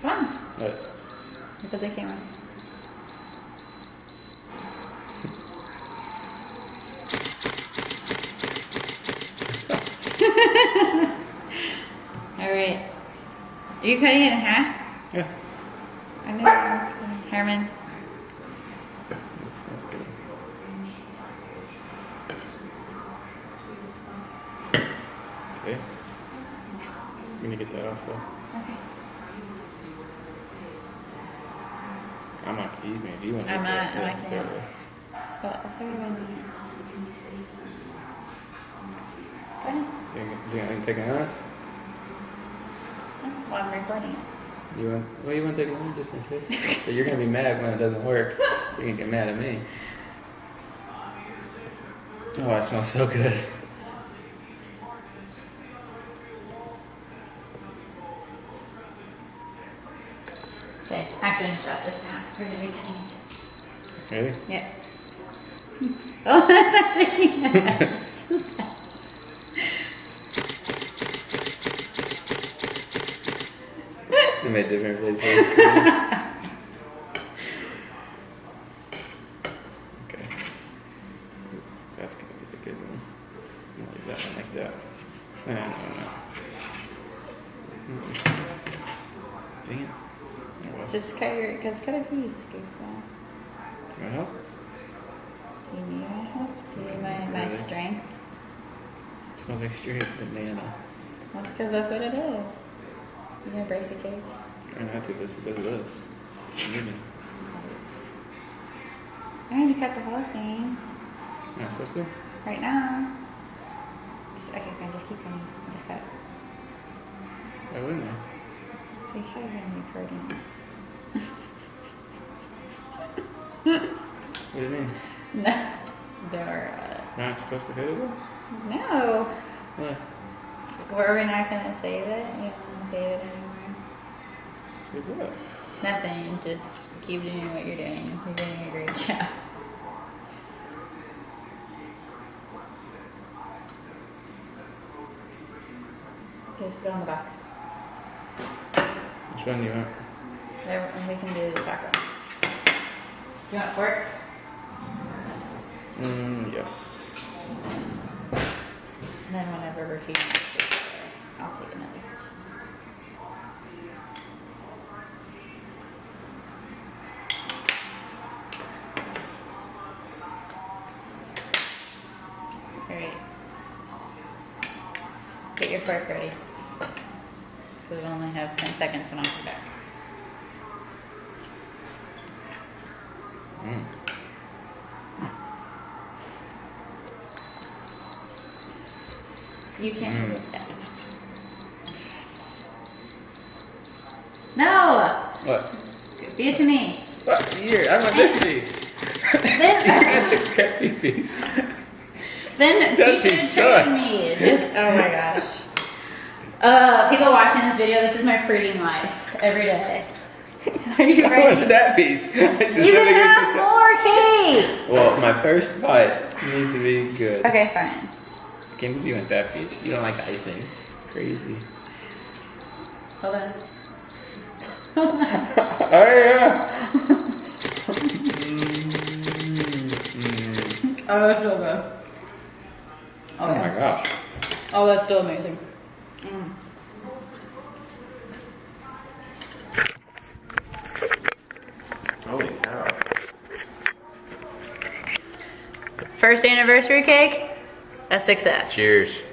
Come on. What? Look at the camera. Alright. Are you cutting it in half? Yeah. I know. Herman. That smells good. Okay. I'm gonna get that off though. Okay. I'm not eating it. You want to I'm get not- that? I can't. But I'll start with me. Go ahead. Is it gonna take a minute? While I'm recording it. You want to take a minute just in case? So you're gonna be mad when it doesn't work. You're gonna get mad at me. Oh, it smells so good. Okay, actually, stop this now. We're gonna be cutting it. Ready? Yep. Oh, that's not taking it. They made different faces. Okay. That's gonna be the good one. I'm gonna leave that one like that. No. Dang it. Oh, well. Just cut a piece. Good call. You want help? Do you need my help? Do you need my Really? strength? It smells like straight banana. That's because that's what it is. You gonna break the cake? I not to this because of this. Maybe. I need to cut the whole thing Am I supposed to? right now. Okay, fine. Just keep going. Just cut. Why wouldn't I? They have been recording. What do you mean? No, they're We're not supposed to hit it though? no. What? Were we not gonna save it? You don't wanna save it anymore? Say what? Nothing. Just keep doing what you're doing. You're doing a great job. Just put it on the box. Which one do you want? And we can do the chocolate. Do you want forks? Yes. And then whenever we're feeding it, I'll take another. Alright. Get your fork ready. Because we only have 10 seconds when I come back. Mm. You can't eat that. No! What? Feed it to me. What? Here, I want this piece. Then, The crappy piece. then That you should piece have sucks. me. Just, oh my gosh. People watching this video, this is my fruiting life every day. Are you I ready? want that piece. I You can specifically have picked up- more cake! Well, my first bite needs to be good. Okay, fine. I can't believe you want that piece. You don't like icing. Crazy. Hold on. Oh yeah. Oh, that's so good. Oh my gosh. Oh, that's still amazing. Mm. Holy cow. First anniversary cake, a success. Cheers.